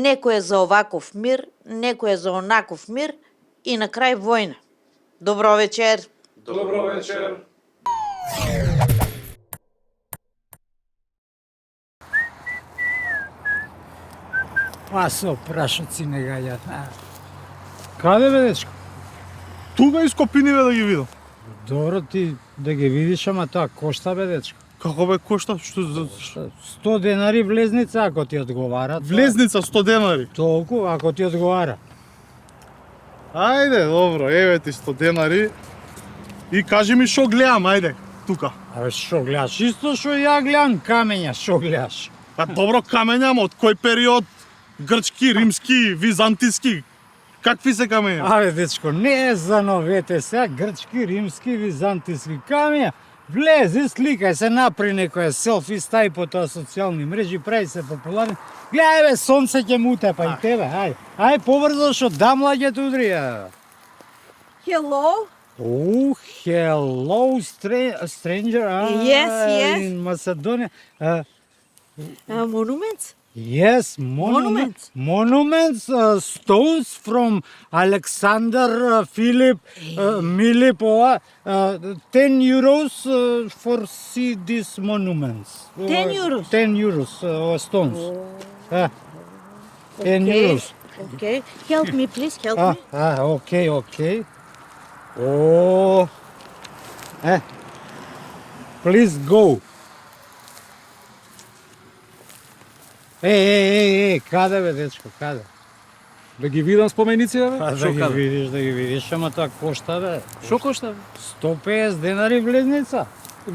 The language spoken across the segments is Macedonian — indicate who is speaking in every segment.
Speaker 1: некој е за оваков мир, некој е за онаков мир и на крај војна. Добро вечер.
Speaker 2: Добро вечер.
Speaker 3: Со прашоци не гаѓат. Каде бе, дечко?
Speaker 2: Тука ископиниве да ги видам.
Speaker 3: Добро ти да ги видиш, ама тоа кошта бе, дечко.
Speaker 2: Како бе кошта? Што
Speaker 3: 100 денари влезница, ако ти одговара.
Speaker 2: Влезница 100 денари.
Speaker 3: Толку, ако ти одговара.
Speaker 2: Ајде, добро, еве ти 100 денари. И кажи ми што гледам, ајде, тука.
Speaker 3: Абе, шо гледаш? Исто шо ја гледам камења, шо гледаш?
Speaker 2: Па добро, камења, ама од кој период? Грчки, римски, византиски? Какви се камења?
Speaker 3: Абе, дечко, не е за новете сега, грчки, римски, византиски камења. Влези, сликај се, направи некоја селфи, стаи по тоа социјални мрежи, прави се популарни. Гледај бе, сонце ќе му утепа и тебе, ај. Ај побрзо, што дамла ќе те удри.
Speaker 1: Hello.
Speaker 3: Oh, hello, stranger.
Speaker 1: Yes.
Speaker 3: In Macedonia.
Speaker 1: Monuments?
Speaker 3: Yes, monuments, stones from Alexander, Philip, Milip, 10 euros for see these monuments.
Speaker 1: 10 euros?
Speaker 3: 10 euros, stones. 10 euros.
Speaker 1: Okay. Help me, please, help me.
Speaker 3: Okay. Oh, please go. Каде бе, дечко, каде?
Speaker 4: Да ги видам споменици, бе?
Speaker 3: Да ги видиш, ама тоа кошта, бе.
Speaker 4: Шо кошта, бе?
Speaker 3: 150 денари влезница.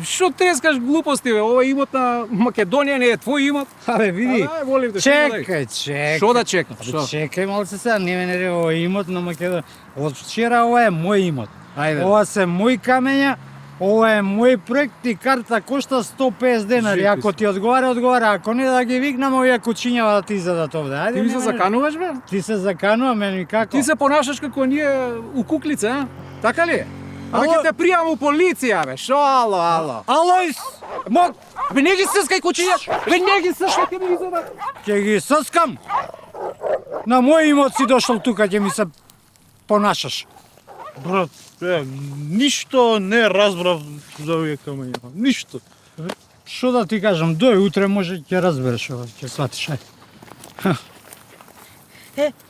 Speaker 4: Шо трескаш глупости, бе? Ова имот на Македонија не е твој имот?
Speaker 3: Абе, види,
Speaker 4: Ај, молим те,
Speaker 3: чекај.
Speaker 4: Шо да чекам?
Speaker 3: Абе,
Speaker 4: Шо?
Speaker 3: чекај малце сега, не ме нервира, ова имот на Македонија. Од вчера ова е мој имот.
Speaker 4: Ајде.
Speaker 3: Ова се мои камења, ова е мој проект и карта кошта 150 денари.
Speaker 4: Жити
Speaker 3: Ако
Speaker 4: се.
Speaker 3: ти одговара. Ако не да ги викнам, овие кучињава да ти изадат овде. Ајде,
Speaker 4: Ти ми се
Speaker 3: нема-
Speaker 4: закануваш, бе?
Speaker 3: Ти се заканува, мене како?
Speaker 4: Ти се понашаш како ние у куклица, а? Така ли? Абе,
Speaker 3: Ало?
Speaker 4: ќе те пријам у полиција, бе. Шо, ало?
Speaker 3: Алојс! Мок!
Speaker 4: Абе, не ги съскај кучиња! Абе, не ги съскај, ќе ми изадат!
Speaker 3: Ќе ги съскам! На мој имот си дошол тука, ќе ми се понашаш.
Speaker 2: Брат, ништо не разбрав за овие камења. Ништо.
Speaker 3: Што да ти кажам, дој утре може ќе разбереш ова, ќе сватиш, ај.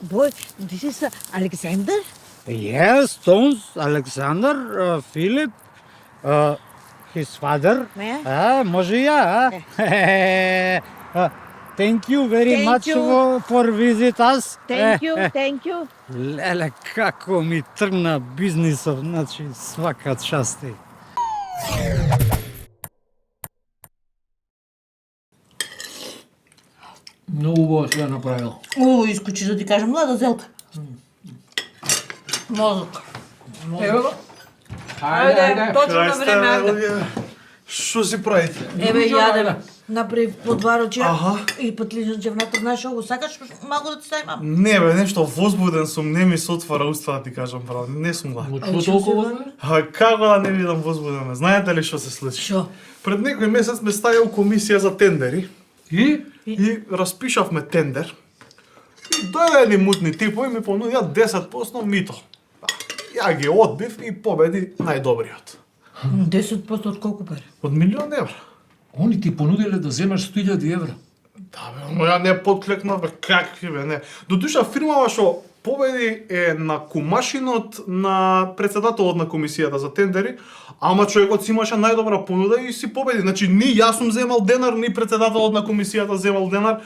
Speaker 1: Boy, this is Alexander?
Speaker 3: Yes, stones, Alexander, Philip, his father.
Speaker 1: Yeah.
Speaker 3: Може и ја, Thank you very
Speaker 1: Thank
Speaker 3: much
Speaker 1: you.
Speaker 3: for visit us.
Speaker 1: Thank you.
Speaker 3: Леле, како ми тргна бизнисов, значи свака част е.
Speaker 4: Многу убаво си ја направил.
Speaker 1: О, искочи да ти кажам, млада зелка. Мозок.
Speaker 4: Ево го.
Speaker 1: Ајде, точно на време, ајде.
Speaker 2: Што си правите?
Speaker 1: Еве јадеме. Направи по два рочија
Speaker 2: Аха.
Speaker 1: и патлижанче внатре, знаеш што го сакаш, малку да ти ставим, мам.
Speaker 2: Не бе, нешто возбуден сум, не ми се отвара уста да ти кажам право, не сум ла.
Speaker 4: Што толкова знаеш?
Speaker 2: Како да не видам возбуден? Знаете ли што се случи?
Speaker 1: Што?
Speaker 2: Пред некој месец ме ставил комисија за тендери
Speaker 4: И?
Speaker 2: распишавме тендер. И дојде едни мутни типови ми понудија 10% мито. Ја ги одбив и победи најдобриот.
Speaker 1: 10% од колку пари?
Speaker 2: Од €1.000.000.
Speaker 4: Они ти понудиле да земаш 100.000 евра.
Speaker 2: Да бе, но ја не подклекнав, бе, какви бе, не. Дотуша фирмава што победи е на кумашинот на председателот на комисијата за тендери, ама човекот си имаше најдобра понуда и си победи. Значи, ни јас сум земал денар, ни председателот на комисијата земал денар.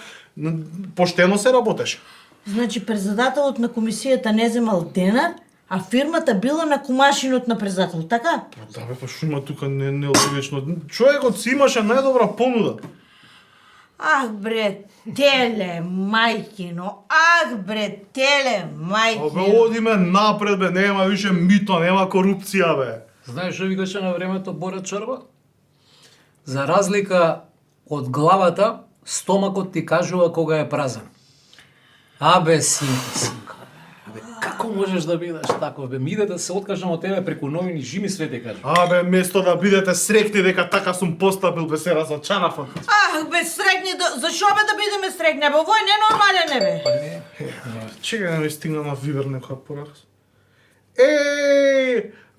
Speaker 2: Поштено се работеше.
Speaker 1: Значи, председателот на комисијата не земал денар, а фирмата била на кумашинот на председател, така?
Speaker 2: Да бе, па што има тука нелогично. Човекот си имаше најдобра понуда.
Speaker 1: Ах, бре, теле, мајкино,
Speaker 2: Абе,
Speaker 1: мајкино.
Speaker 2: одиме напред, бе, нема више мито, нема корупција, бе.
Speaker 4: Знаеш што викаше на времето Борат Чорба? За разлика од главата, стомакот ти кажува кога е празен. Абе, синка. Абе, како можеш да бидеш таков, бе? Ми иде да се откажам од тебе преку новини, жими свете кажам.
Speaker 2: Абе, место да бидете срекни дека така сум постапил, бе се разочарав.
Speaker 1: Бе срекни, зашо бе да бидеме срекни? Бе, овој не е нормален, не бе.
Speaker 4: Па не.
Speaker 2: Чекај да ми стигна на Вивер некоја поракс.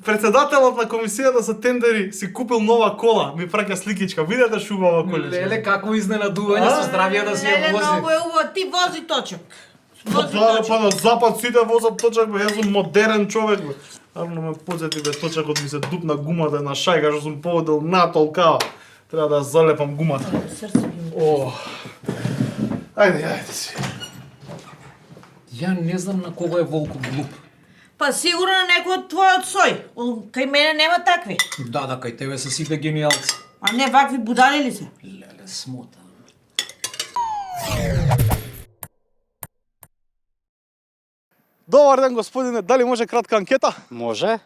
Speaker 2: Председателот на комисијата за тендери си купил нова кола, ми праќа сликичка. Видете шубава количка.
Speaker 4: Леле, како изненадување со здравје да си ја
Speaker 1: Леле,
Speaker 4: вози.
Speaker 1: многу е убаво, ти вози точок.
Speaker 2: Па да, па на запад сите возат точак, бе, јас сум модерен човек, бе. Арно ме подсети, бе, точакот ми се дупна гумата на шајка, што сум поводил натолкава. Треба да залепам гумата.
Speaker 1: Срце ги.
Speaker 2: О. Ајде си.
Speaker 4: Ја не знам на кого е Волко глуп.
Speaker 1: Па сигурно на некој од твојот сој. Кај мене нема такви.
Speaker 4: Да, кај тебе се сите гениалци.
Speaker 1: А не, вакви будали ли се?
Speaker 4: Леле, смота.
Speaker 2: Добар ден, господине, дали може кратка анкета?
Speaker 3: Може?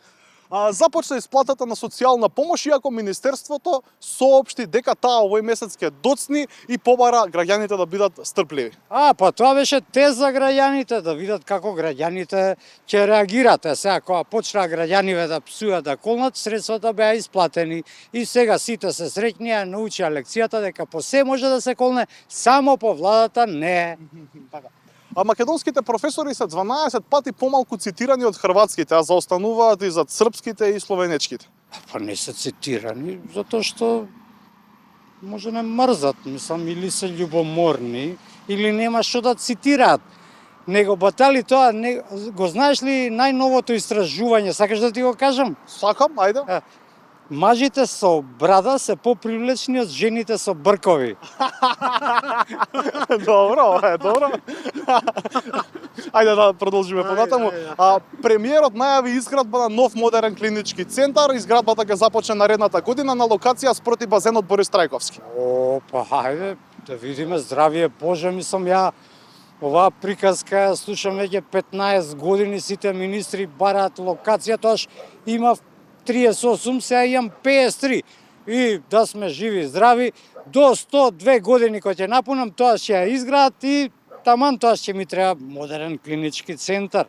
Speaker 2: Започна исплатата на социјална помош, иако Министерството соопшти дека таа овој месец ќе доцни и побара граѓаните да бидат стрпливи.
Speaker 3: Па тоа беше тест за граѓаните, да видат како граѓаните ќе реагират. Сега, кога почнаа граѓаните да псуваат, да колнат, средствата беа исплатени и сега сите се среќни, ја научија лекцијата дека по се може да се колне, само по владата не.
Speaker 2: А македонските професори се 12 пати помалку цитирани од хрватските, а заостануваат и зад српските и словенечките.
Speaker 3: Па не се цитирани, затоа што може не мрзат, мислам, или се љубоморни, или нема што да цитираат. Него батали тоа, го знаеш ли најновото истражување, сакаш да ти го кажам?
Speaker 2: Сакам, ајде.
Speaker 3: Мажите со брада се попривлечни од жените со бркови.
Speaker 2: Добро, добро. Ајде да продолжиме понатаму. Премиерот најави изградба на нов модерен клинички центар. Изградбата ќе започне наредната година на локација спроти базенот Борис Трајковски.
Speaker 3: Па хајде, да видиме, здравие Боже, мислам ја оваа приказка ја слушам веќе 15 години, сите министри бараат локација, тоаш имав 38, сега имам 53. И да сме живи и здрави, до 102 години кој ќе напунам, тоа ќе ја изградат и таман тоа ќе ми треба модерен клинички центар.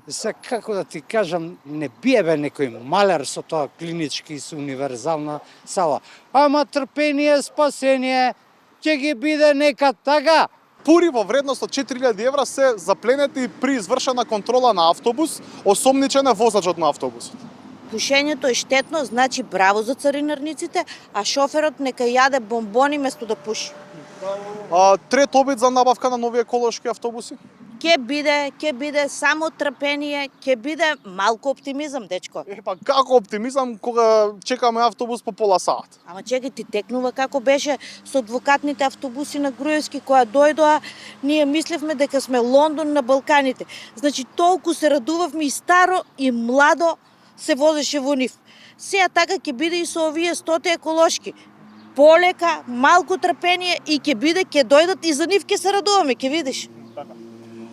Speaker 3: Сега, како да ти кажам, не бие бе некој малер со тоа клинички и со универзална сала. Ама трпение, спасение, ќе ги биде нека така.
Speaker 2: Пури во вредност од 4000 евра се запленети при извршена контрола на автобус, осомничен е возачот на автобусот.
Speaker 1: Пушењето е штетно, значи браво за царинарниците, а шоферот нека јаде бомбони место да пуши.
Speaker 2: Трет обид за набавка на нови еколошки автобуси?
Speaker 1: Ќе биде само трпение, ќе биде малку оптимизам, дечко.
Speaker 2: Па како оптимизам кога чекаме автобус по пола саат?
Speaker 1: Ама чекај, ти текнува како беше со адвокатните автобуси на Груевски која дојдоа, ние мислевме дека сме Лондон на Балканите. Значи толку се радувавме и старо и младо се возеше во нив. Сеја така ќе биде и со овие 100 еколошки. Полека, малку трпение и ќе дојдат и за нив ќе се радуваме, ќе видиш.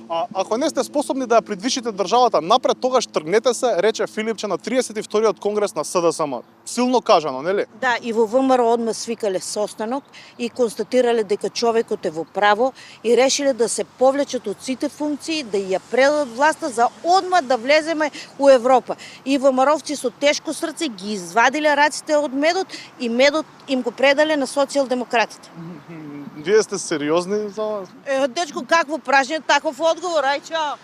Speaker 2: Ако не сте способни да ја придвижите државата напред, тогаш тргнете се, рече Филипче на 32-тиот конгрес на СДСМ. Силно кажано, нели?
Speaker 1: Да, и во ВМРО одма свикале состанок и констатирале дека човекот е во право и решиле да се повлечат од сите функции, да ја предадат власта за одма да влеземе у Европа. И ВМРО-вци со тешко срце ги извадиле раците од медот и медот им го предале на социјалдемократите.
Speaker 2: Вие сте сериозни за...
Speaker 1: Дечко, какво прашање, таков одговор, ај чао.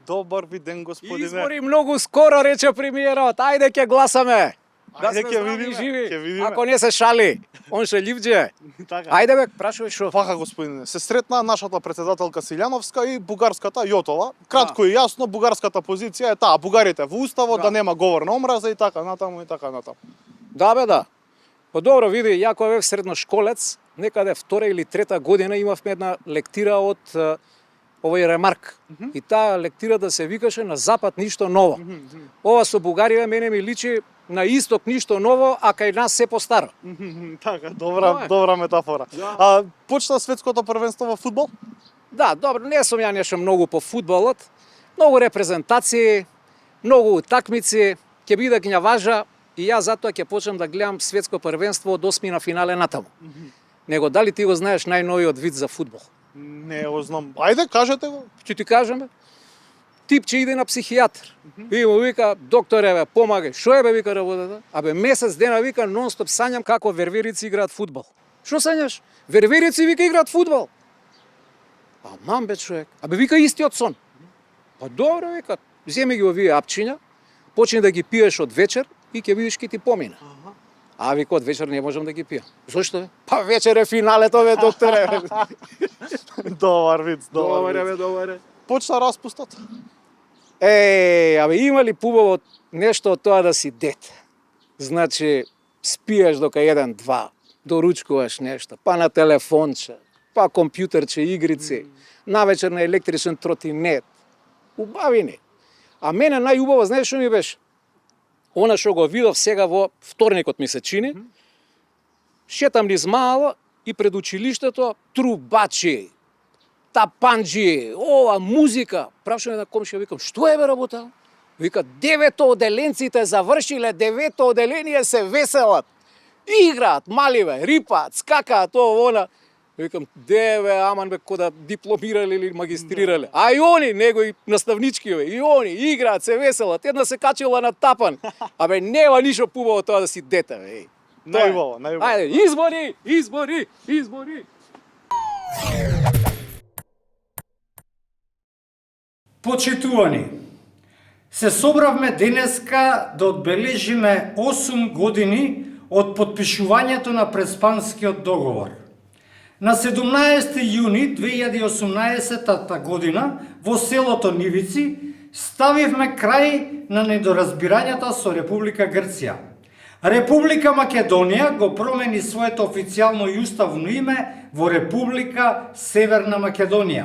Speaker 2: Добар ви ден, господине.
Speaker 4: Избори многу скоро, рече премиерот. Ајде ќе гласаме. Да
Speaker 2: Ајде
Speaker 4: сме
Speaker 2: ќе
Speaker 4: здрави и
Speaker 2: видиме,
Speaker 4: живи.
Speaker 2: ќе видиме.
Speaker 4: Ако не се шали, он ше ливџе.
Speaker 2: Така.
Speaker 4: Ајде бе, прашувај шо.
Speaker 2: Вака, господине, се сретна нашата председателка Силјановска и бугарската Јотова. Кратко и јасно, бугарската позиција е таа, бугарите во уставот, да нема говор на омраза и така натаму и така натаму.
Speaker 4: Да бе, да. Па добро, види, ја кога бев средношколец, некаде втора или трета година имавме една лектира од овој Ремарк. И таа лектира да се викаше На запад ништо ново. Ова со Бугарија мене ми личи на исток ништо ново, а кај нас се постаро.
Speaker 2: Така, добра метафора. Почна светското првенство во фудбал?
Speaker 4: Да, добро, не сум ја нешто многу по фудбалот. Многу репрезентации, многу утакмици, ќе биде гњаважа и ја затоа ќе почнам да гледам светско првенство од осмина финале натаму. Него дали ти го знаеш најновиот вид за фудбал?
Speaker 2: Не го знам. Ајде, кажете го.
Speaker 4: Ќе ти кажам, бе. тип ќе иде на психијатар. И му вика, докторе, бе, помагај. Шо е, бе, вика работата? Абе, месец дена, вика, нон-стоп сањам како верверици играат фудбал. Шо сањаш? Верверици, вика, играат фудбал. Мам, бе, човек. Абе, вика, истиот сон. Па добро, вика, земи ги овие апчиња, почни да ги пиеш од вечер и ќе видиш ки ти помина. А вика, од вечер не можам да ги пијам. Зошто, бе? Па вечер е финалето, бе, докторе.
Speaker 2: Добар виц,
Speaker 4: Добре,
Speaker 2: виц.
Speaker 4: бе, добре.
Speaker 2: Почна распустот.
Speaker 4: Абе, има ли пубаво нешто од тоа да си дете? Значи, спиеш дока 1-2, доручкуваш нешто, па на телефонче, па компјутерче, игрици, навечер на електричен тротинет. Убавини. А мене најубаво, знаеш што ми беше? Она што го видов сега во вторникот ми се чини, шетам низ мало и пред училиштето трубачи, тапанџи, ова музика. Прашувам на комшија, викам, што е бе работа? Вика, 9 оделенците завршиле, 9 оделение се веселат. Играат, маливе, рипаат, скакаат, ово, она. Викам, бе, аман бе, кода дипломирале или магистрирале. А и они, него и наставнички, бе, и они, играат, се веселат. Една се качила на тапан. Абе, нема ништо пубаво тоа да си дете, бе.
Speaker 2: Најубаво, најубаво.
Speaker 4: Ајде, избори!
Speaker 3: Почитувани, се собравме денеска да одбележиме 8 години од подпишувањето на Преспанскиот договор. На 17 јуни 2018 година во селото Нивици ставивме крај на недоразбирањата со Република Грција. Република Македонија го промени своето официјално и уставно име во Република Северна Македонија,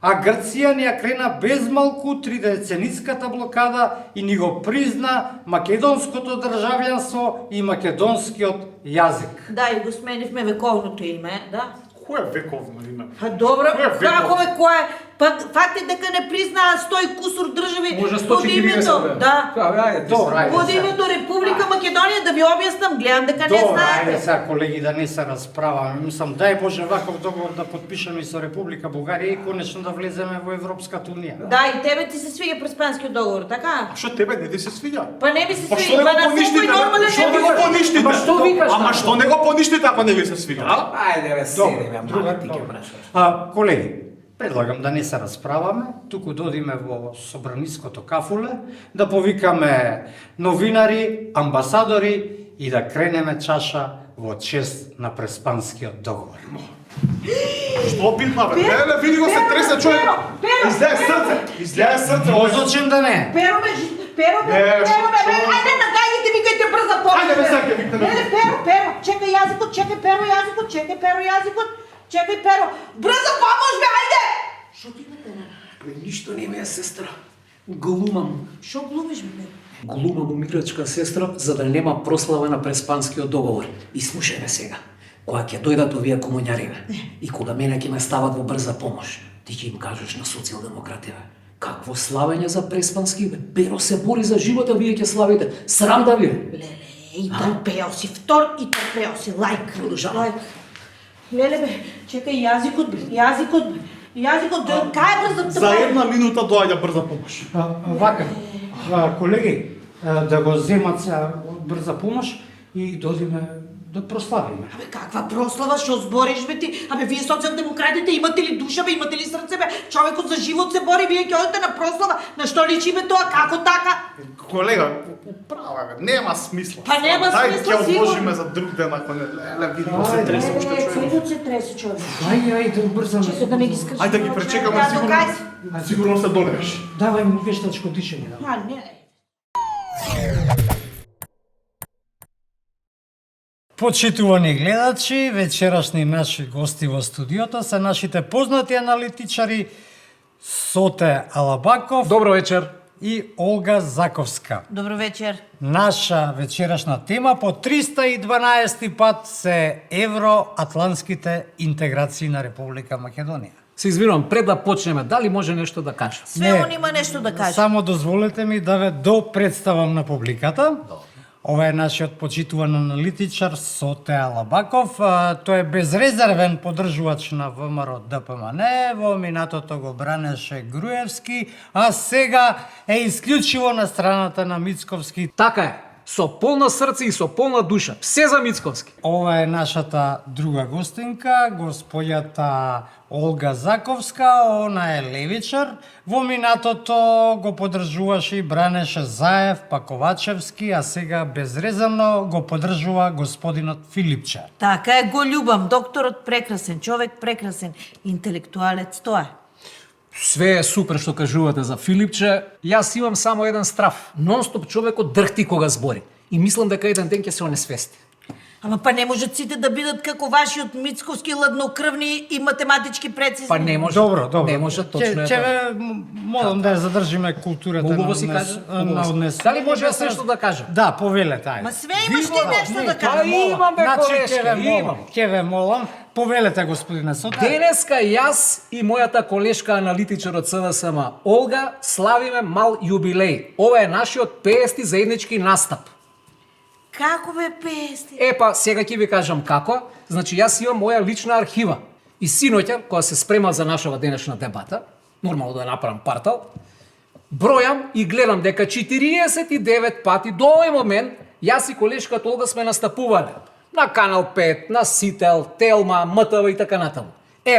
Speaker 3: а Грција ни ја крена безмалку 3-децениската блокада и ни го призна македонското државјанство и македонскиот јазик.
Speaker 1: Да, и го сменивме вековното име, да.
Speaker 2: Кој е вековно име?
Speaker 1: Па добро,
Speaker 2: Кој е
Speaker 1: како
Speaker 2: вековно?
Speaker 1: бе, кој е? Па факт е дека не признаа 100 и кусур држави
Speaker 4: Може
Speaker 1: под
Speaker 4: 140
Speaker 1: името,
Speaker 4: бе.
Speaker 1: да.
Speaker 4: Ајде,
Speaker 3: Добро, ајде
Speaker 1: Под
Speaker 3: сега.
Speaker 1: името Република Македонија, да ви објаснам, гледам дека не
Speaker 3: Добро, ајде
Speaker 1: знаете.
Speaker 3: сега колеги да не се расправаме. Мислам, дај Боже ваков договор да подпишеме и со Република Бугарија и конечно да влеземе во Европската унија.
Speaker 1: Да, и тебе ти се свиѓа Преспанскиот договор, така?
Speaker 2: Што тебе не ти се свиѓа?
Speaker 1: Па не ми се
Speaker 2: Па што
Speaker 1: свиѓа,
Speaker 2: не
Speaker 1: па
Speaker 2: го
Speaker 1: на
Speaker 2: поништите?
Speaker 1: секој нормален
Speaker 2: Што
Speaker 1: не
Speaker 2: не
Speaker 1: ми
Speaker 2: го
Speaker 1: се свиѓа.
Speaker 2: поништите?
Speaker 4: Ама што викаш,
Speaker 2: Ама
Speaker 4: така?
Speaker 2: што не го поништите ако не ви се свиѓа? А?
Speaker 5: Ајде бе, седи бе, мама ти ќе прашаш.
Speaker 3: Колеги, предлагам да не се расправаме, туку додиме во собраниското кафуле, да повикаме новинари, амбасадори и да кренеме чаша во чест на Преспанскиот договор.
Speaker 2: Што битна бе? Леле, види го се тресе човек.
Speaker 1: Перо,
Speaker 2: Излеje срце. Излеje срце.
Speaker 3: Озочен да не.
Speaker 1: Перо ме,
Speaker 2: Не, што-
Speaker 1: ајде нагаѓите, викајте брза помощ.
Speaker 2: Ајде, бе, сега ќе викнеме.
Speaker 1: Не, Перо, чекај јазикот, чекај Перо јазикот, чекај Перо јазикот, чекај Перо. Брза помощ бе, ајде! Шо ти бе?
Speaker 5: Бе, ништо не ме е, сестра. Глумам.
Speaker 1: Шо глумиш бе?
Speaker 5: Глумам умирачка сестра, за да нема прослава на Преспанскиот договор. И слушај ме сега. Кога ќе дојдат овие комуњариве и кога мене ќе ме стават во брза помош, ти ќе им кажеш на социјалдемокративе. Какво славење за Преспански, бе? Перо се бори за живота, вие ќе славите. Срам да ви е.
Speaker 1: Леле, и трпео си, втор и трпео си, лайк.
Speaker 5: Продолжавај.
Speaker 1: Лайк. Леле бе, чекај јазикот бе, јазикот, кај е брза
Speaker 2: За една минута доаѓа брза помош.
Speaker 3: Вака, колеги, да го земат сега брза помош и додиме да прославиме.
Speaker 1: Абе, каква прослава, што збориш бе ти? Абе, вие социјалдемократите имате ли душа бе, имате ли срце бе? Човекот за живот се бори, вие ќе одите на прослава. На што личи бе тоа? Како така?
Speaker 2: Колега, управа бе, нема смисла.
Speaker 1: Па нема
Speaker 2: Дај
Speaker 1: смисла,
Speaker 2: ќе
Speaker 1: сигурно.
Speaker 2: одложиме за друг ден, ако не. Леле, види го се
Speaker 3: Ајде,
Speaker 2: тресе уште човек.
Speaker 1: Целот се тресе човек.
Speaker 3: Ајде, убрзаме.
Speaker 1: Чекај да не ги скрши.
Speaker 2: Ајде да ги пречекаме,
Speaker 1: Да,
Speaker 2: сигурно.
Speaker 1: докај си.
Speaker 2: Сигурно се донеш.
Speaker 3: Давај ми вештачко дишење. Да.
Speaker 1: А, не.
Speaker 3: Почитувани гледачи, вечерашни наши гости во студиото се нашите познати аналитичари Соте Алабаков
Speaker 4: Добро вечер.
Speaker 3: и Олга Заковска.
Speaker 1: Добро вечер.
Speaker 3: Наша вечерашна тема по 312 пат се евроатлантските интеграции на Република Македонија.
Speaker 4: Се извинувам, пред да почнеме, дали може нешто да кажеш?
Speaker 1: Све он има нешто да каже.
Speaker 3: Само дозволете ми да ве допредставам на публиката. Ова е нашиот почитуван аналитичар Соте Алабаков. Тој е безрезервен поддржувач на ВМРО ДПМН, во минатото го бранеше Груевски, а сега е исклучиво на страната на Мицковски.
Speaker 4: Така е. Со полно срце и со полна душа. Се за Мицковски.
Speaker 3: Ова е нашата друга гостинка, господјата Олга Заковска, она е левичар. Во минатото го поддржуваше и бранеше Заев, Паковачевски, а сега безрезервно го поддржува господинот Филипче.
Speaker 1: Така е, го љубам. Докторот прекрасен, човек прекрасен, интелектуалец тоа е.
Speaker 4: Све е супер што кажувате за Филипче. Јас имам само еден страф. Нонстоп човекот дрхти кога збори. И мислам дека еден ден ќе се онесвести.
Speaker 1: Ама па не можат сите да бидат како вашиот Мицковски ладнокрвни и математички прецизни.
Speaker 4: Па не може.
Speaker 3: Добро.
Speaker 4: Не може, точно е
Speaker 3: Ќе
Speaker 4: тоа.
Speaker 3: ве молам да ја задржиме културата
Speaker 4: Убаво си кажа. Убаво си. Дали може јас нешто да кажам?
Speaker 3: Да, повелете, ајде.
Speaker 1: Ма све имаш ти нешто да
Speaker 4: Па
Speaker 1: кажеш.
Speaker 4: имам бе, колешки, имам.
Speaker 3: Ќе ве молам, повелете господине Соте.
Speaker 4: Денеска јас и мојата колешка аналитичар од СДСМ Олга славиме мал јубилеј. Ова е нашиот 50-ти заеднички настап.
Speaker 1: Како бе пести?
Speaker 4: Епа, сега ќе ви кажам како. Значи, јас имам моја лична архива. И синоќа, кога се спрема за нашава денешна дебата, нормално да направам партал, бројам и гледам дека 49 пати до овој момент јас и колешката Олга сме настапувале. На Канал 5, на Сител, Телма, МТВ и така натаму.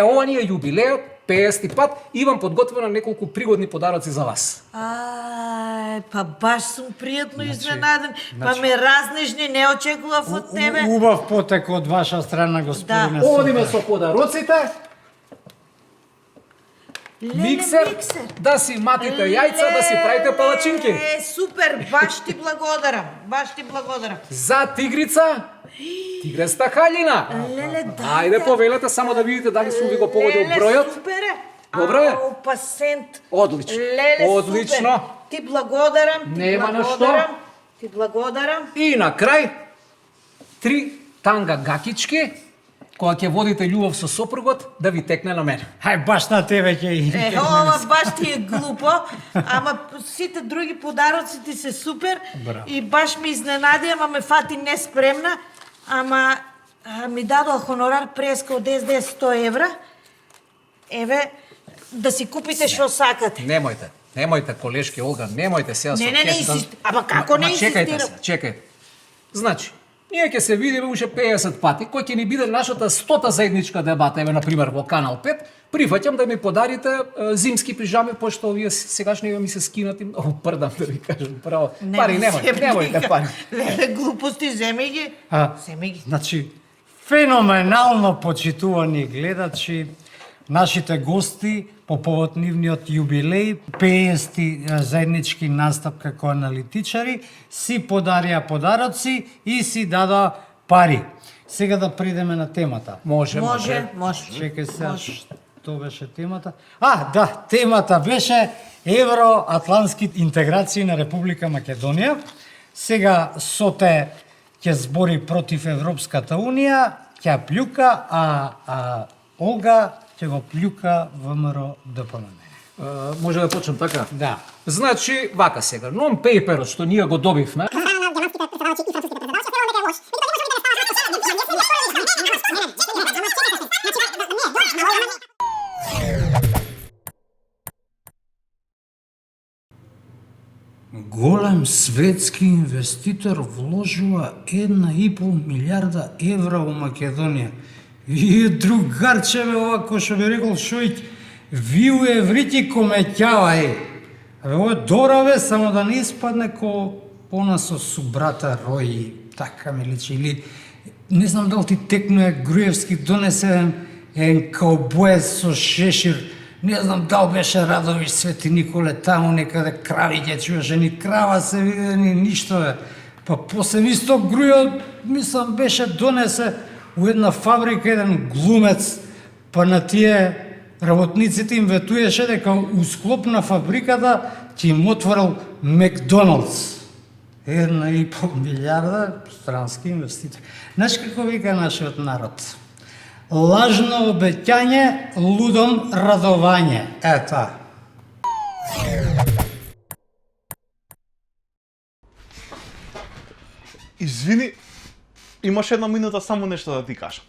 Speaker 4: Ова ни е јубилеот, 50-ти пат, имам подготвено неколку пригодни подароци за вас.
Speaker 1: Ај, па баш сум пријатно изненаден. Па ме разнежни, не очекував од тебе.
Speaker 3: Убав потек од ваша страна, господине Соте.
Speaker 4: Одиме со подароците. Миксер, да си матите јајца, да си правите палачинки.
Speaker 1: Супер, баш ти благодарам. Баш ти благодарам.
Speaker 4: За тигрица, тигреста хаљина.
Speaker 1: Леле, да.
Speaker 4: Ајде, повелете само да видите дали сум ви го погодил бројот.
Speaker 1: Супер е.
Speaker 4: Добро е?
Speaker 1: Ау, пасент.
Speaker 4: Одлично.
Speaker 1: Леле,
Speaker 4: Одлично.
Speaker 1: супер. Ти благодарам.
Speaker 4: Нема на што.
Speaker 1: Ти благодарам.
Speaker 4: И на крај, 3 танга гакички, кога ќе водите љубов со сопругот, да ви текне на мене.
Speaker 3: Хај, баш на тебе ќе и...
Speaker 1: Ова баш ти е глупо, ама сите други подароци ти се супер.
Speaker 3: Браво.
Speaker 1: И баш ме изненади, ама ме фати неспремна, ама ми дадоа хонорар преска од СДС 100 евра. Еве, да си купите што сакате.
Speaker 4: Немојте, колешки Олга, немојте сега со
Speaker 1: Не,
Speaker 4: кеш да-
Speaker 1: инсисти- Ама како не
Speaker 4: Чекајте
Speaker 1: инсистирам?
Speaker 4: се, чекајте. Значи, ние ќе се видиме уште 50 пати, кој ќе ни биде нашата 100-та заедничка дебата, еве например во Канал 5, прифаќам да ми подарите зимски пижами, пошто овие сегашни ми се скинати, многу прдам да ви кажам, право. Пари немојте пари.
Speaker 1: Леле, глупости, земеј ги. Земеј ги.
Speaker 3: Значи, феноменално почитувани гледачи, нашите гости по повод нивниот јубилеј, 50-ти заеднички настап како аналитичари, си подарија подароци и си дадоа пари. Сега да придеме на темата.
Speaker 1: Може.
Speaker 3: Чекај се, што беше темата? Да, темата беше евроатлантски интеграции на Република Македонија. Сега Соте ќе збори против Европската Унија, ќе плюка, а Олга ќе го плюка ВМРО ДПМН.
Speaker 4: Може да почнем така?
Speaker 3: Да.
Speaker 4: Значи, вака сега, нон-пейперот што ние го добивме,
Speaker 3: Голем светски инвеститор вложува 1,5 милиарда евра во Македонија. И другарчеве, ова кој што би рекол Шојќ, ви у еврити комеќавај. Ова е добро, само да не испадне ко она со субрата Рој, така ми личи. Или не знам дали ти текнуе Груевски донесе еден каубоец со шешир. Не знам дали беше Радовиш Свети Николе таму некаде крави ќе чуваше, ни крава се виде, ни ништо е. Па после исто Грујо, мислам, беше донесе у една фабрика еден глумец, па на тие работниците им ветуеше дека у склоп на фабриката ќе им отворил Макдоналдс. 1,5 милиарда странски инвеститор. Знаеш како вика нашиот народ? Лажно обеќање, лудом радовање. Ета.
Speaker 2: Извини, имаш една минута само нешто да ти кажам.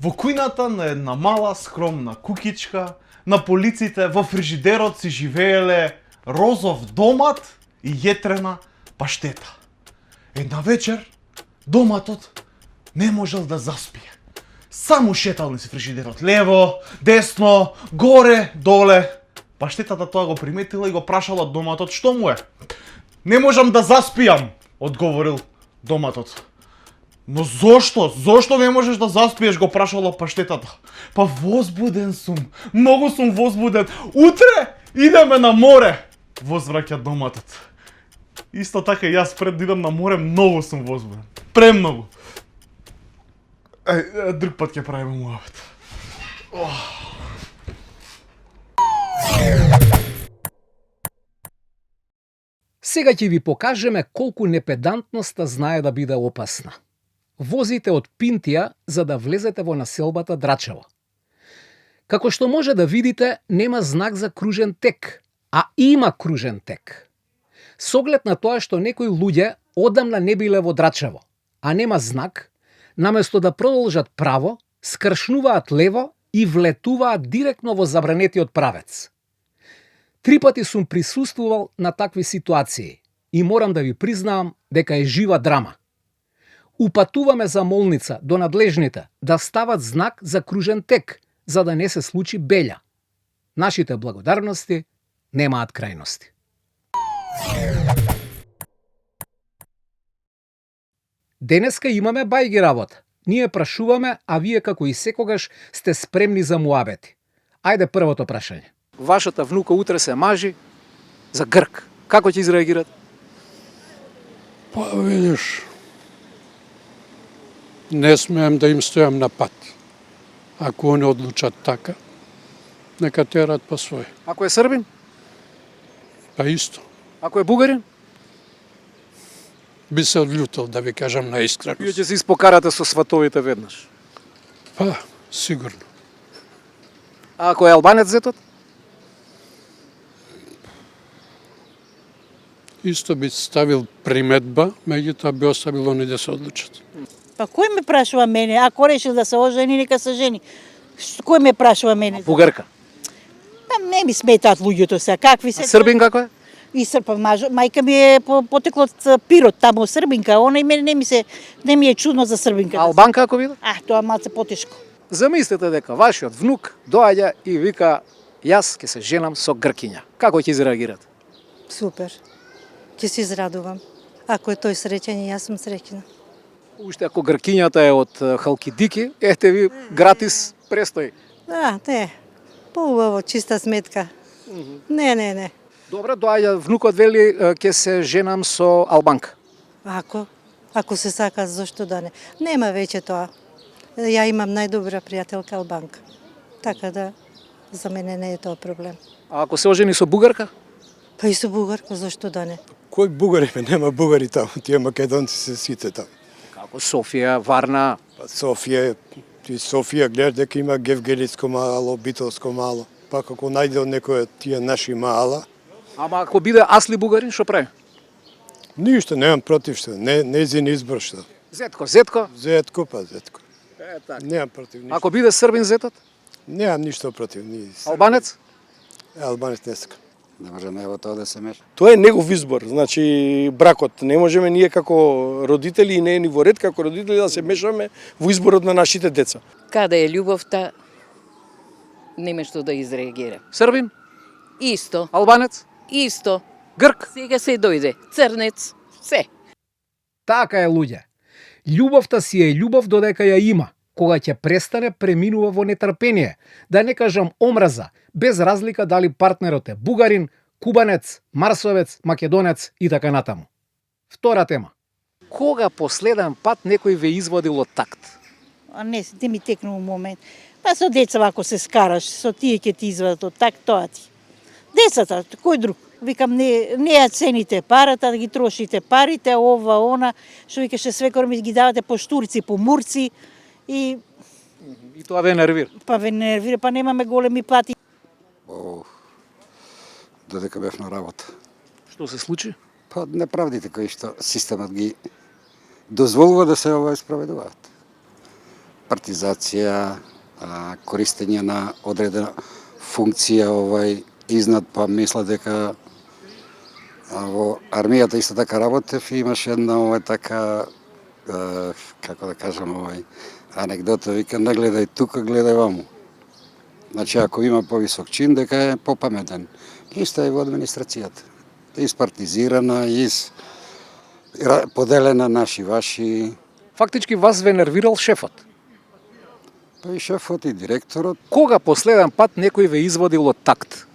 Speaker 2: Во кујната на една мала скромна кукичка, на полиците во фрижидерот си живееле розов домат и јетрена паштета. Една вечер доматот не можел да заспие. Само шетал низ фрижидерот, лево, десно, горе, доле. Паштетата тоа го приметила и го прашала доматот што му е. Не можам да заспијам, одговорил доматот. Но зошто? Зошто не можеш да заспиеш, го прашала паштетата. Па возбуден сум, многу сум возбуден. Утре идеме на море, возвраќа доматот. Исто така и јас пред да идам на море многу сум возбуден. Премногу. Друг пат ќе правиме муабет.
Speaker 4: Сега ќе ви покажеме колку непедантноста знае да биде опасна. Возите од Пинтија за да влезете во населбата Драчево. Како што може да видите, нема знак за кружен тек, а има кружен тек. С оглед на тоа што некои луѓе одамна не биле во Драчево, а нема знак, наместо да продолжат право, скршнуваат лево и влетуваат директно во забранетиот правец. 3 пати сум присуствувал на такви ситуации и морам да ви признаам дека е жива драма. Упатуваме замолница до надлежните да стават знак за кружен тек, за да не се случи белја. Нашите благодарности немаат крајности. Денеска имаме бајги работа. Ние прашуваме, а вие како и секогаш сте спремни за муабети. Ајде првото прашање. Вашата внука утре се мажи за грк. Како ќе изреагират?
Speaker 6: Па видиш, не смеам да им стојам на пат. Ако они одлучат така, нека терат по свој.
Speaker 4: Ако е србин?
Speaker 6: Па исто.
Speaker 4: Ако е бугарин?
Speaker 6: Би се одлютил, да ви кажам на
Speaker 4: Вие
Speaker 6: искреност.
Speaker 4: ќе се испокарате со сватовите веднаш.
Speaker 6: Па, сигурно.
Speaker 4: А ако е албанец зетот?
Speaker 6: Исто би ставил приметба, меѓутоа би оставил они да се одлучат.
Speaker 7: Па кој ме прашува мене? Ако решил да се ожени, нека се жени. Кој ме прашува мене?
Speaker 4: Бугарка.
Speaker 7: Па не ми сметаат луѓето сега. Какви се?
Speaker 4: А србин како е?
Speaker 7: И српа мајка ми е потекло од Пирот, таму србинка. Она и мене не ми е чудно за србинка.
Speaker 4: А албанка ако биде?
Speaker 7: Тоа малце потешко.
Speaker 4: Замислете дека вашиот внук доаѓа и вика јас ќе се женам со гркиња. Како ќе изреагирате?
Speaker 8: Супер. Ќе се израдувам. Ако е тој среќен, јас сум среќна.
Speaker 4: Уште ако гркињата е од Халкидики, ете ви гратис престои.
Speaker 8: Да, не. Поубаво, чиста сметка. Не.
Speaker 4: Добре, доаѓа внукот вели ќе се женам со албанка.
Speaker 8: Ако се сака, зошто да не? Нема веќе тоа. Ја имам најдобра пријателка албанка. Така да, за мене не е тоа проблем.
Speaker 4: А ако се ожени со бугарка?
Speaker 8: Па и со бугарка, зошто да не?
Speaker 9: Кој бугари, бе, нема бугари таму, тие македонци се сите таму.
Speaker 4: Како Софија, Варна,
Speaker 9: Па Софија гледаш дека има гевгелицко мало, битолско мало. Па како најде од некој од тие наши мала,
Speaker 4: ама ако биде асли бугарин, што прави?
Speaker 9: ништо немам против што, незин избор што.
Speaker 4: Зетко.
Speaker 9: Зетко, па зетко.
Speaker 4: Е, така.
Speaker 9: Немам против ништо.
Speaker 4: Ако биде србин зетот?
Speaker 9: Немам ништо против ни.
Speaker 4: Албанец?
Speaker 9: Албанец не сакам.
Speaker 10: Не може него тоа да се меша.
Speaker 11: Тоа е негов избор, значи бракот. Не можеме ние како родители и не е ни во ред како родители да се мешаме во изборот на нашите деца.
Speaker 12: Каде е љубовта, нема што да изреагира.
Speaker 4: Србин?
Speaker 12: Исто,
Speaker 4: Албанец?
Speaker 12: исто.
Speaker 4: Грк?
Speaker 12: Сега се дојде. Црнец, се.
Speaker 4: Така е, луѓе. Љубовта си е љубов додека ја има. Кога ќе престане, преминува во нетрпение. Да не кажам омраза, без разлика дали партнерот е бугарин, кубанец, марсовец, македонец и така натаму. Втора тема. Кога последен пат некој ве изводил од такт?
Speaker 7: Не ми текнува момент. Па со деца ако се скараш, со тие ќе ти извадат од так, тоа ти. Децата, кој друг? Викам, не ја цените парата, да ги трошите парите, ова, она, што викаше свекор ми ги давате по штурци, по мурци и
Speaker 4: тоа ве нервира?
Speaker 7: Па ве нервира, па немаме големи плати.
Speaker 10: Додека бев на работа.
Speaker 4: Што се случи?
Speaker 10: Па неправдите кои што системот ги дозволува да се спроведуваат. Партизација, користење на одредена функција изнад, па мисля дека во армијата исто така работев и имаше една така како да кажам анегдота, вика не гледај тука, гледај ваму. Значи ако има повисок чин дека е попаметен. Исто е во администрацијата. Испартизирана, поделена наши ваши.
Speaker 4: Фактички вас ве нервирал шефот.
Speaker 10: Па и шефот и директорот.
Speaker 4: Кога последен пат некој ве изводил од такт?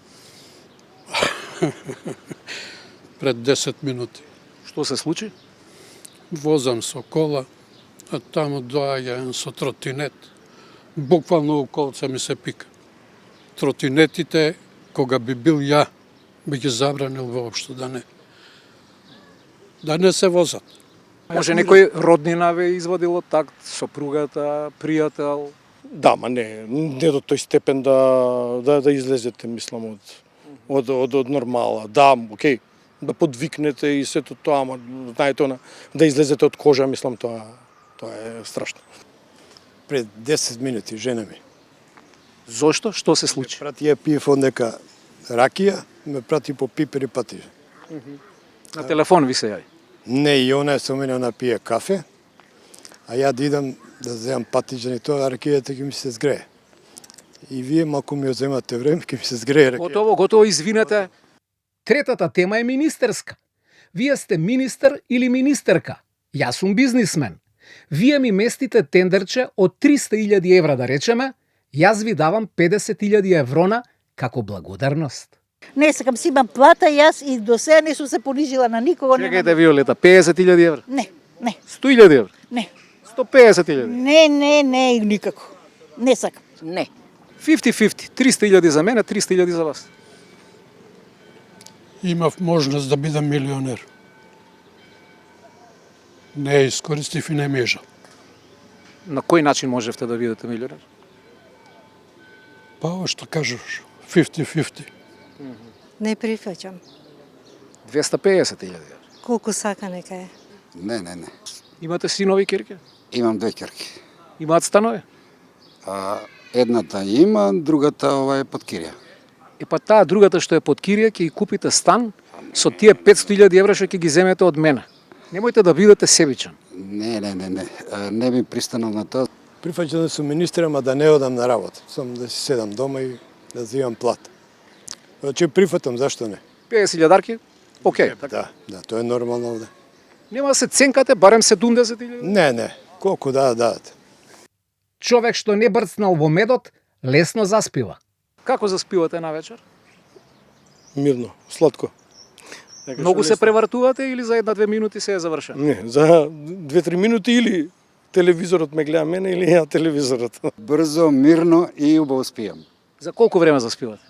Speaker 6: Пред 10 минути.
Speaker 4: Што се случи?
Speaker 6: Возам со кола, а таму доаѓа еден со тротинет. Буквално у колца ми се пика. Тротинетите, кога би бил ја, би ги забранил воопшто да не се возат.
Speaker 4: Може некој роднина ве изводил од такт, сопругата, пријател?
Speaker 11: Да, ма не до тој степен да излезете, мислам, од нормала. Да, окей, да подвикнете и сето тоа, ама знаете, да излезете од кожа, мислам, тоа е страшно.
Speaker 9: Пред 10 минути жена ми.
Speaker 4: Зошто? Што се случи?
Speaker 9: Прати ја пиев од нека ракија, ме прати по пипери пати.
Speaker 4: На телефон ви се јави?
Speaker 9: Не, и она со мене, она пие кафе, а ја да идам да земам патиџани, тоа ракијата ќе ми се згрее. И вие малку ми одземате време, ќе ми се згрее ракијата.
Speaker 4: Готово, извинете. Третата тема е министерска. Вие сте министер или министерка. Јас сум бизнисмен. Вие ми местите тендерче од 300.000 евра, да речеме, јас ви давам 50.000 еврона како благодарност.
Speaker 7: Не сакам, си имам плата јас и до сега не сум се понижила на никого.
Speaker 4: Чекајте, Виолета, 50.000 евра?
Speaker 7: Не.
Speaker 4: 100.000 евра?
Speaker 7: Не.
Speaker 4: 150.000?
Speaker 7: Не, никако. Не сакам.
Speaker 12: Не.
Speaker 4: 50-50. 300.000 за мене, 300.000 за вас.
Speaker 6: Имав можност да бидам милионер. Не ја искористив и не можев.
Speaker 4: На кој начин можевте да бидете милионер?
Speaker 6: Па ова што кажеш, 50-50.
Speaker 8: Не прифаќам.
Speaker 4: 250.000 евра.
Speaker 8: Колку сака нека е.
Speaker 10: Не.
Speaker 4: Имате синови, керке?
Speaker 10: Имам 2 ќерки.
Speaker 4: Имаат станови?
Speaker 10: Едната има, другата е под кирија.
Speaker 4: Па таа другата што е под кирија ќе ги купите стан со тие 500.000 евра што ќе ги земете од мене. Немојте да бидете себичен.
Speaker 10: Не. Не би пристанал на тоа.
Speaker 9: Прифаќам да сум министер, ама да не одам на работа. Само да си седам дома и да земам плата. Значи прифатам, зашто не?
Speaker 4: 50.000 окей.
Speaker 9: Да, тоа е нормално овде.
Speaker 4: Нема да се ценкате, барем 70.000?
Speaker 9: Не. Колку дадат.
Speaker 4: Човек што не брцнал во медот, лесно заспива. Како заспивате на вечер?
Speaker 11: Мирно, сладко.
Speaker 4: Многу се превртувате или за 1-2 минути се е завршено?
Speaker 11: Не, за 2-3 минути или телевизорот ме гледа мене или ја телевизорот.
Speaker 10: Брзо, мирно и убаво спијам.
Speaker 4: За колку време заспивате?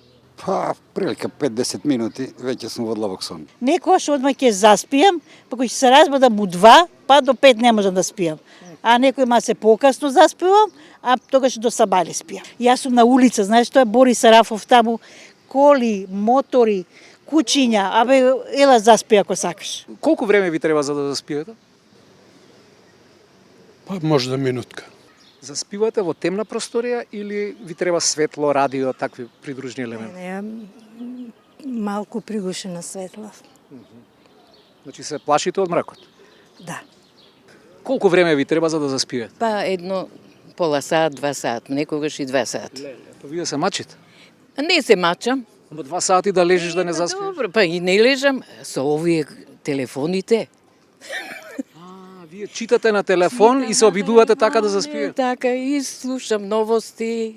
Speaker 10: Па, прилика 5-10 минути, веќе сум во длабок сон.
Speaker 7: Некојаш одма ќе заспијам, па кој ќе се разбудам у 2, па до 5 не можам да спијам. А некој ма се покасно заспивам, а тогаш до сабале спијам. Јас сум на улица, знаеш што е Борис Сарафов таму, коли, мотори, кучиња, ела заспи ако сакаш.
Speaker 4: Колку време ви треба за да заспиете?
Speaker 6: Па може да минутка.
Speaker 4: Заспивате во темна просторија или ви треба светло, радио, такви придружни елементи?
Speaker 8: Не, малку пригушена светла.
Speaker 4: Значи се плашите од мракот?
Speaker 8: Да.
Speaker 4: Колку време ви треба за да заспиете?
Speaker 12: Па едно пола сат, 2 сат, некогаш и 2 сат.
Speaker 4: Па вие се мачите?
Speaker 12: Не се мачам.
Speaker 4: Ама 2 сати да лежиш да не заспиеш?
Speaker 12: Добро, па и не лежам со овие телефоните.
Speaker 4: Вие читате на телефон и се обидувате така да заспиете?
Speaker 12: Така, и слушам новости,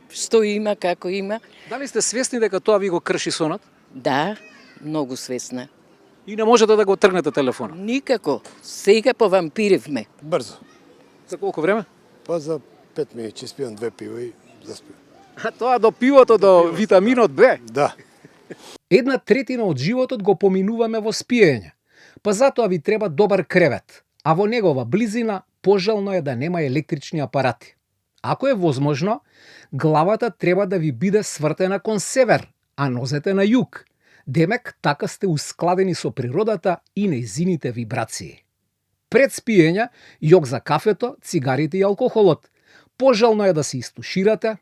Speaker 12: што има, како има.
Speaker 4: Дали сте свесни дека тоа ви го крши сонот?
Speaker 12: Да, многу свесна.
Speaker 4: И не можете да го тргнете телефона?
Speaker 12: Никако. Сега повампиривме.
Speaker 9: Брзо.
Speaker 4: За колку време?
Speaker 9: Па за 5 минути спијам 2 пива и заспијам.
Speaker 4: А тоа до пивото, до витаминот Б?
Speaker 9: Да.
Speaker 4: 1/3 од животот го поминуваме во спиење. Па затоа ви треба добар кревет, а во негова близина пожелно е да нема електрични апарати. Ако е возможно, главата треба да ви биде свртена кон север, а нозете на југ. Демек, така сте ускладени со природата и нејзините вибрации. Пред спиење, јок за кафето, цигарите и алкохолот. Пожелно е да се истуширате,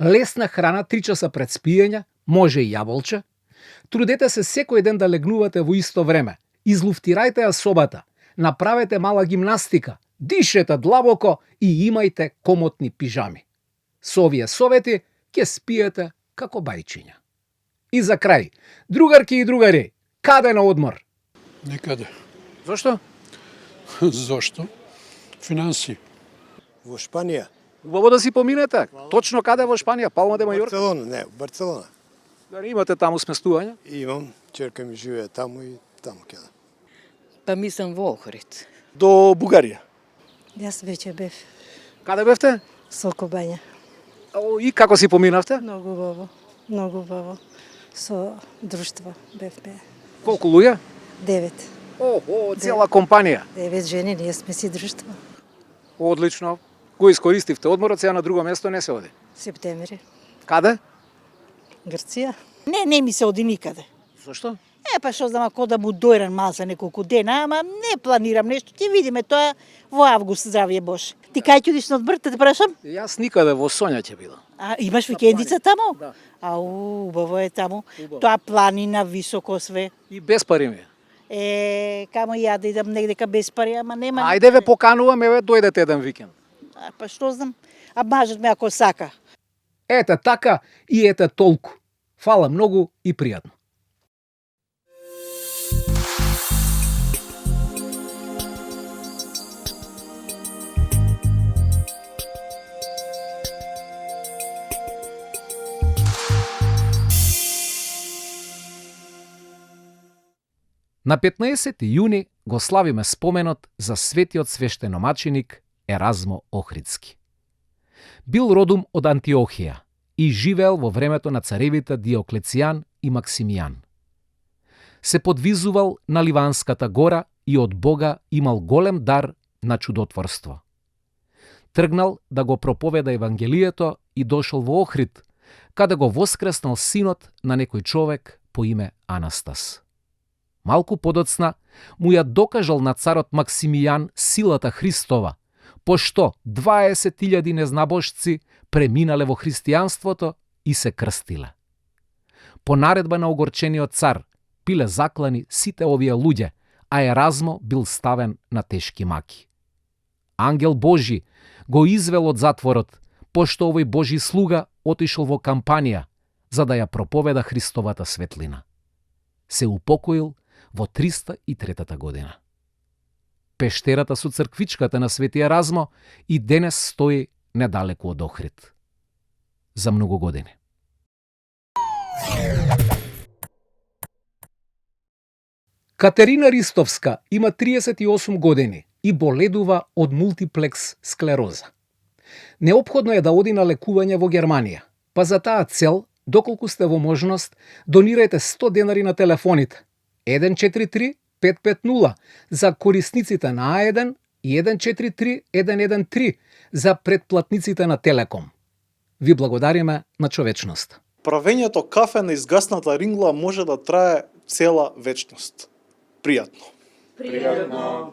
Speaker 4: лесна храна 3 часа пред спиење, може и јаболче. Трудете се секој ден да легнувате во исто време. Излуфтирајте ја собата, направете мала гимнастика, дишете длабоко и имајте комотни пижами. Со овие совети ќе спиете како бајчиња. И за крај, другарки и другари, каде на одмор?
Speaker 6: Никаде.
Speaker 4: Зошто?
Speaker 6: Зошто? Финанси.
Speaker 9: Во Шпанија.
Speaker 4: Убаво да си поминете. Точно каде во Шпанија? Палма де Мајорка?
Speaker 9: Барселона, не, Барселона.
Speaker 4: Дали имате таму сместување?
Speaker 9: Имам, черка ми живее таму и таму ќе.
Speaker 12: Па мислам во Охрид.
Speaker 11: До Бугарија.
Speaker 8: Јас веќе бев
Speaker 4: Каде бевте?
Speaker 8: Сокобања.
Speaker 4: И како си поминавте?
Speaker 8: Многу убаво, многу убаво. Со друштво бевме.
Speaker 4: Колку луѓе?
Speaker 8: 9.
Speaker 4: Цела компанија.
Speaker 8: 9 жени, ние сме си друштво.
Speaker 4: Одлично. Го искористивте одморот, сега на друго место не се оди.
Speaker 8: Септември.
Speaker 4: Каде?
Speaker 8: Грција.
Speaker 7: Не ми се оди никаде.
Speaker 4: Зошто?
Speaker 7: Па што знам, ако да му дојран мал за неколку дена, ама не планирам нешто. Ќе видиме тоа во август, здравје Боже. Ти кај ќе одиш на одмор, те прашам?
Speaker 4: Јас никаде во Сонја ќе бидам.
Speaker 7: А имаш викендица таму?
Speaker 4: Да.
Speaker 7: Убаво е таму.
Speaker 4: Убаво.
Speaker 7: Тоа планина, високо све.
Speaker 4: И без пари ми е.
Speaker 7: Камо ја да идам негдека без пари, ама нема.
Speaker 4: Ајде ве поканувам, еве дојдете еден викенд.
Speaker 7: Па што знам, а мажот ме ако сака.
Speaker 4: Ете така и ете толку. Фала многу и пријатно. На 15 јуни го славиме споменот за светиот свештеномаченик Еразмо Охридски. Бил родум од Антиохија и живеел во времето на царевите Диоклецијан и Максимијан. Се подвизувал на Ливанската гора и од Бога имал голем дар на чудотворство. Тргнал да го проповеда Евангелието и дошол во Охрид, каде го воскреснал синот на некој човек по име Анастас. Малку подоцна му ја докажал на царот Максимијан силата Христова, пошто 20.000 незнабожци преминале во христијанството и се крстиле. По наредба на огорчениот цар биле заклани сите овие луѓе, а Еразмо бил ставен на тешки маки. Ангел Божи го извел од затворот, пошто овој Божи слуга отишол во кампанија за да ја проповеда Христовата светлина. Се упокоил во 303 година. Пештерата со црквичката на Свети Еразмо и денес стои недалеку од Охрид. За многу години. Катерина Ристовска има 38 години и боледува од мултиплекс склероза. Неопходно е да оди на лекување во Германија, па за таа цел, доколку сте во можност, донирајте 100 денари на телефоните 143 550 за корисниците на А1 и 143 113 за предплатниците на Телеком. Ви благодариме на човечност.
Speaker 2: Правењето кафе на изгасната рингла може да трае цела вечност. Пријатно.
Speaker 1: Пријатно.